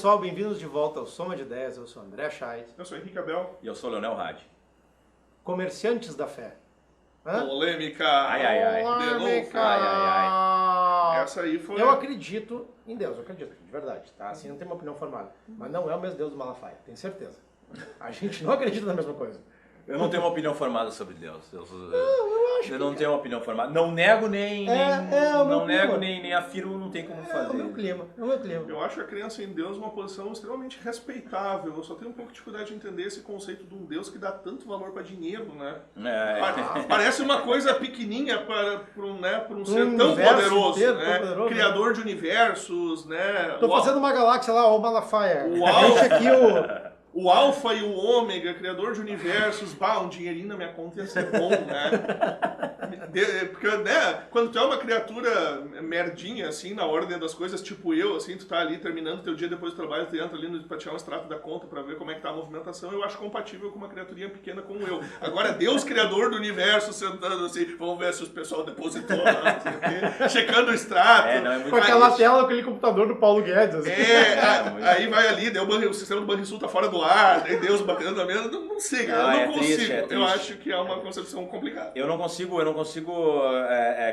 pessoal, bem-vindos de volta ao Soma de Ideias. Eu sou André Scheidt. Eu sou Henrique Abel. E eu sou Leonel Hadi. Comerciantes da fé. Polêmica! Ai, ai, ai. De novo. Ai, ai, Essa aí foi... Eu acredito em Deus, eu acredito, de verdade, tá? Assim, não tem uma opinião formada. Mas não é o mesmo Deus do Malafaia, tenho certeza. A gente não acredita na mesma coisa. Eu não tenho uma opinião formada sobre Deus. Eu não tenho uma opinião formada. Não nego nem afirmo, não tem como fazer. É o meu clima. Eu acho a crença em Deus uma posição extremamente respeitável. Eu só tenho um pouco de dificuldade de entender esse conceito de um Deus que dá tanto valor para dinheiro, né? Parece uma coisa pequenininha para um ser tão poderoso, inteiro, né? tão poderoso, Criador de universos, né? Tô fazendo uma galáxia lá, o Malafaia. Uau. Deixa aqui O Alfa e o Ômega, criador de universos, um dinheirinho na minha conta ia ser bom, né? Porque, né, quando tu é uma criatura merdinha, assim, na ordem das coisas, tipo eu, assim, tu tá ali terminando teu dia depois do trabalho, tu entra ali pra tirar um extrato da conta pra ver como é que tá a movimentação, eu acho compatível com uma criaturinha pequena como eu. Agora, Deus, criador do universo, sentando assim, vamos ver se o pessoal depositou lá, não sei o quê, checando o extrato. Com aquela tela, aquele computador do Paulo Guedes. Assim. Aí vai ali, o sistema do Banrisul tá fora do ar, daí Deus batendo na mesa, não sei, eu não consigo. Triste. Eu acho que é uma concepção complicada. Eu não consigo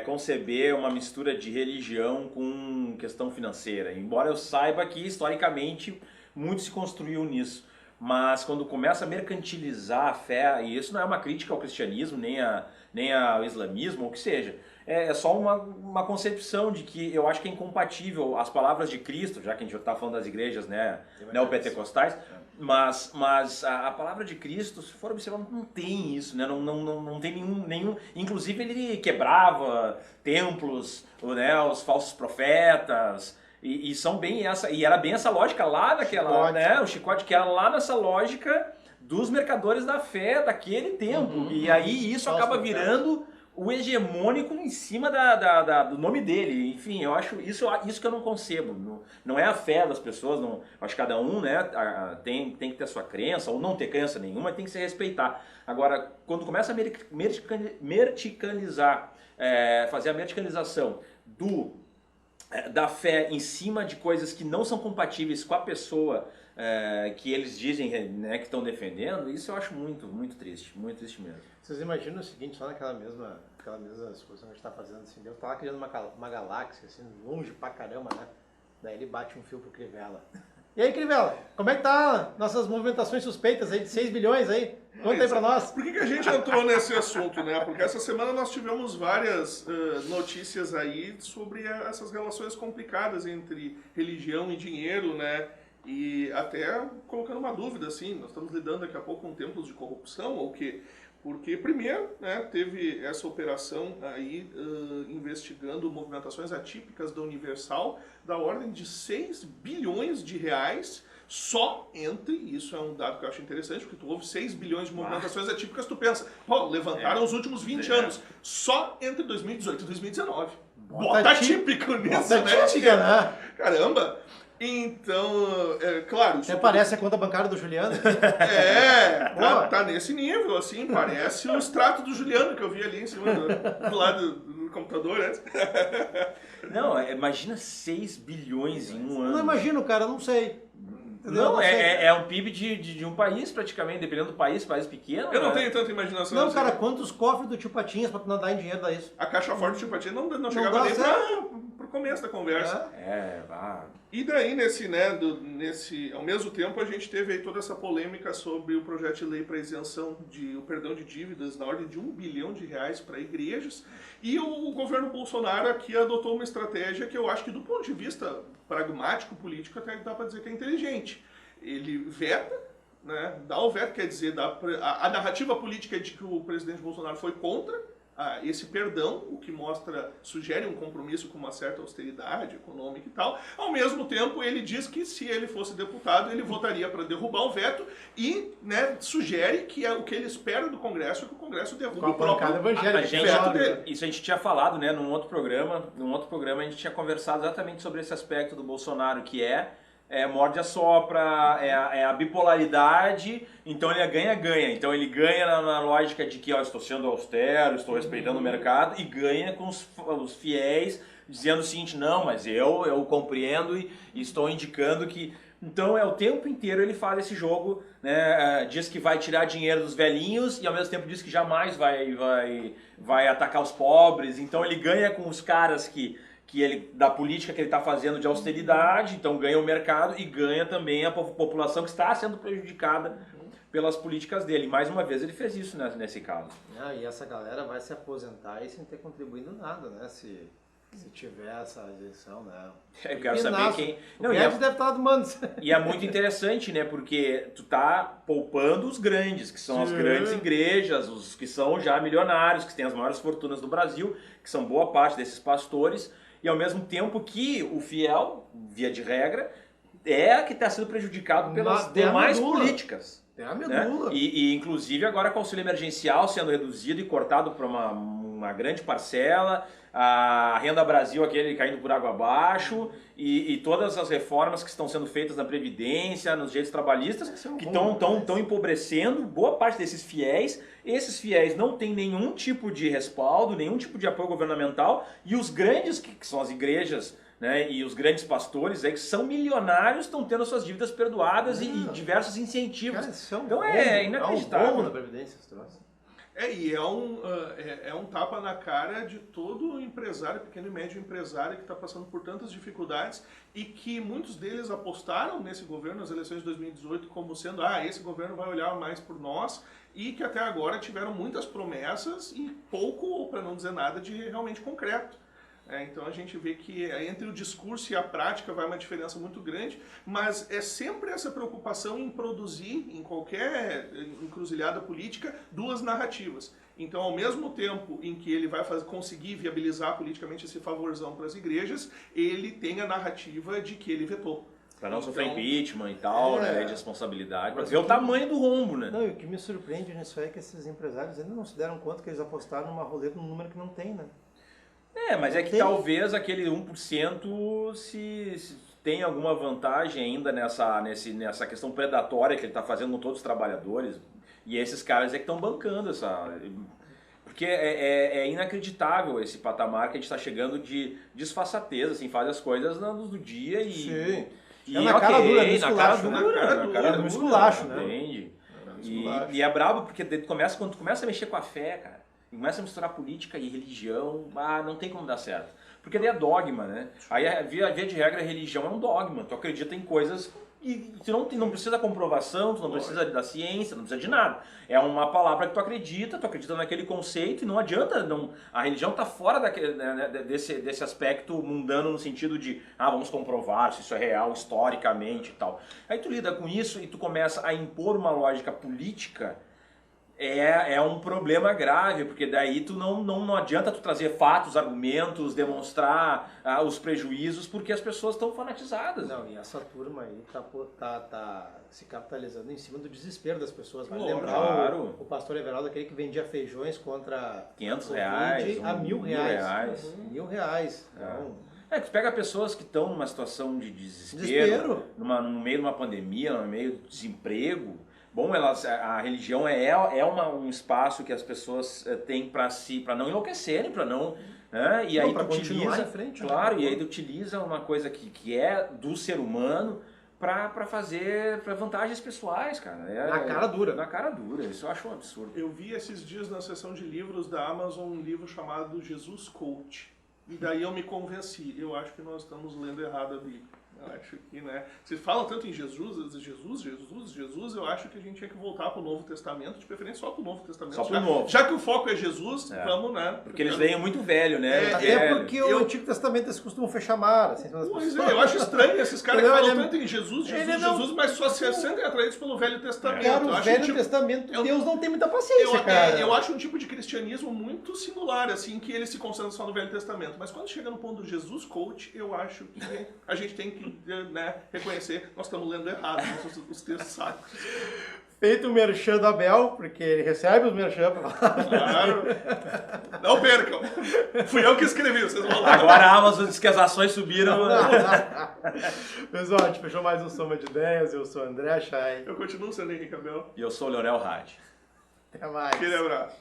conceber uma mistura de religião com questão financeira, embora eu saiba que historicamente muito se construiu nisso. Mas quando começa a mercantilizar a fé, e isso não é uma crítica ao cristianismo, nem ao islamismo, ou o que seja, é só uma concepção de que eu acho que é incompatível as palavras de Cristo, já que a gente está falando das igrejas, né, neopentecostais, mas a palavra de Cristo, se for observar, não tem isso, né, não tem nenhum... Inclusive ele quebrava templos, né, os falsos profetas... E são bem e era bem essa lógica lá naquela, chicote. Né? O chicote que era lá nessa lógica dos mercadores da fé daquele tempo. E aí isso acaba virando o hegemônico em cima do nome dele. Enfim, eu acho isso que eu não concebo. Não é a fé das pessoas, não, acho que cada um, né, tem que ter a sua crença, ou não ter crença nenhuma, tem que se respeitar. Agora, quando começa a verticalizar, fazer a verticalização da fé em cima de coisas que não são compatíveis com a pessoa que eles dizem, né, que estão defendendo, isso eu acho muito, muito triste mesmo. Vocês imaginam o seguinte, só naquela mesma exposição que a gente está fazendo, assim, Deus tá lá criando uma galáxia, assim, longe pra caramba, né? Daí ele bate um fio pro Crivella. E aí, Crivella, como é que tá nossas movimentações suspeitas aí de 6 bilhões aí? Conta aí pra nós. Por que a gente entrou nesse assunto, né? Porque essa semana nós tivemos várias notícias aí sobre essas relações complicadas entre religião e dinheiro, né? E até colocando uma dúvida, assim, nós estamos lidando daqui a pouco com tempos de corrupção ou o quê? Porque, primeiro, né, teve essa operação aí investigando movimentações atípicas da Universal da ordem de 6 bilhões de reais só isso é um dado que eu acho interessante, porque tu ouve 6 bilhões de movimentações atípicas, tu pensa, levantaram os últimos 20 anos, só entre 2018 e 2019. Bota típico nisso, né? Típica, né? Caramba! Então, claro... Até parece a conta bancária do Juliano. Tá nesse nível, assim, parece o extrato do Juliano que eu vi ali em cima do lado do computador antes. Não, imagina 6 bilhões em um ano. Não imagino, cara, não sei. Não, é um PIB de um país praticamente, dependendo do país pequeno. Eu não tenho tanta imaginação. Não, assim. Cara, quantos cofres do Tio Patinhas pra tu não dar em dinheiro dá isso? A caixa forte do Tio Patinhas não chegava nem pro começo da conversa. E daí, ao mesmo tempo, a gente teve aí toda essa polêmica sobre o projeto de lei para isenção o perdão de dívidas na ordem de R$1 bilhão para igrejas. E o governo Bolsonaro aqui adotou uma estratégia que eu acho que, do ponto de vista pragmático, político, até dá para dizer que é inteligente. Ele veta, né, dá o veto, quer dizer, a narrativa política é de que o presidente Bolsonaro foi contra esse perdão, o que sugere um compromisso com uma certa austeridade econômica e tal. Ao mesmo tempo, ele diz que se ele fosse deputado, ele votaria para derrubar o veto e, né, sugere que o que ele espera do Congresso é que o Congresso derrube o próprio veto dele. Isso a gente tinha falado, né, num outro programa a gente tinha conversado exatamente sobre esse aspecto do Bolsonaro, que morde a sopra, é a bipolaridade, então ele ganha. Então ele ganha na lógica de que estou sendo austero, estou respeitando o mercado, e ganha com os fiéis, dizendo o seguinte, não, mas eu compreendo e estou indicando que... Então é o tempo inteiro ele faz esse jogo, né? Diz que vai tirar dinheiro dos velhinhos e ao mesmo tempo diz que jamais vai atacar os pobres. Então ele ganha com os caras da política que ele está fazendo de austeridade, então ganha o mercado e ganha também a população que está sendo prejudicada pelas políticas dele. Mais uma vez ele fez isso, né, nesse caso. E essa galera vai se aposentar aí sem ter contribuído nada, né? Se tiver essa eleição, né? Eu quero saber quem... Não, deve estar do mando. E é muito interessante, né? Porque tu tá poupando os grandes, que são as grandes igrejas, os que são já milionários, que têm as maiores fortunas do Brasil, que são boa parte desses pastores, e ao mesmo tempo que o fiel, via de regra, é que está sendo prejudicado pelas demais políticas. É a medula. Né? E inclusive agora com o auxílio emergencial sendo reduzido e cortado para uma grande parcela, a Renda Brasil aquele caindo por água abaixo e todas as reformas que estão sendo feitas na Previdência, nos direitos trabalhistas, que estão empobrecendo boa parte desses fiéis. Esses fiéis não têm nenhum tipo de respaldo, nenhum tipo de apoio governamental, e os grandes, que são as igrejas, né, e os grandes pastores aí, que são milionários, estão tendo suas dívidas perdoadas e diversos incentivos. Cara, então é inacreditável. É um bom na Previdência esse troço. E é um tapa na cara de todo empresário, pequeno e médio empresário que está passando por tantas dificuldades e que muitos deles apostaram nesse governo, nas eleições de 2018, como sendo, esse governo vai olhar mais por nós, e que até agora tiveram muitas promessas e pouco, ou para não dizer nada, de realmente concreto. Então a gente vê que entre o discurso e a prática vai uma diferença muito grande, mas é sempre essa preocupação em produzir, em qualquer encruzilhada política, duas narrativas. Então, ao mesmo tempo em que ele vai conseguir viabilizar politicamente esse favorzão para as igrejas, ele tem a narrativa de que ele vetou. Para não sofrer impeachment e tal, né, de responsabilidade, para ver o tamanho do rombo, né? Não, e o que me surpreende nisso é que esses empresários ainda não se deram conta que eles apostaram numa roleta num número que não tem, né? Mas é que talvez aquele 1% se tem alguma vantagem ainda nessa questão predatória que ele está fazendo com todos os trabalhadores. E esses caras é que estão bancando essa... Porque é inacreditável esse patamar que a gente está chegando de desfaçatez, assim, faz as coisas do dia e... Sim. E na cara dura, no esculacho, no esculacho, né? Entende? E é brabo porque quando tu começa a mexer com a fé, cara, e começa a misturar política e religião, não tem como dar certo. Porque daí é dogma, né? Aí, via de regra, a religião é um dogma. Tu acredita em coisas e tu não precisa da comprovação, tu não precisa da ciência, não precisa de nada. É uma palavra que tu acredita naquele conceito e não adianta. A religião está fora desse aspecto mundano no sentido de, vamos comprovar se isso é real historicamente e tal. Aí tu lida com isso e tu começa a impor uma lógica política. É um problema grave, porque daí tu não adianta tu trazer fatos, argumentos, demonstrar os prejuízos, porque as pessoas estão fanatizadas. Não, e essa turma aí tá se capitalizando em cima do desespero das pessoas. Vai lembrar o pastor Everaldo, aquele que vendia feijões contra R$500 a R$1.000. R$1.000. Então... tu pega pessoas que estão numa situação de desespero. No meio de uma pandemia, no meio do desemprego. Bom, a religião é um espaço que as pessoas têm para não enlouquecerem, para não... Né? E aí tu utiliza, frente, claro, né? E aí tu utiliza uma coisa que é do ser humano para vantagens pessoais, cara. Na cara dura. Na cara dura, isso eu acho um absurdo. Eu vi esses dias na seção de livros da Amazon um livro chamado Jesus Coach. E daí eu me convenci, eu acho que nós estamos lendo errado a Bíblia. Eu acho que, né? Vocês falam tanto em Jesus, eu acho que a gente tinha que voltar para o Novo Testamento, de preferência só para o Novo Testamento. Só para o Novo. Já que o foco é Jesus, vamos, né? Porque eles leem muito velho, né? Até porque o Antigo Testamento eles costumam fechar mar, assim, eu acho estranho esses caras que falam tanto em Jesus, mas só se sentem atraídos pelo Velho Testamento. Cara, o Velho Testamento, Deus não tem muita paciência, cara. Eu acho um tipo de cristianismo muito singular, assim, que ele se concentra só no Velho Testamento. Mas quando chega no ponto do Jesus Coach, eu acho que a gente tem que reconhecer, nós estamos lendo errado os textos sacros. Feito o merchan do Abel, porque ele recebe os merchan pra falar. Claro. Não percam. Fui eu que escrevi, vocês vão lá. Agora a Amazon diz que as ações subiram. Pessoal, a gente fechou mais um Soma de Ideias. Eu sou o André Chay. Eu continuo sendo Henrique Abel. E eu sou o Leonel Hadi. Até mais. Aquele abraço.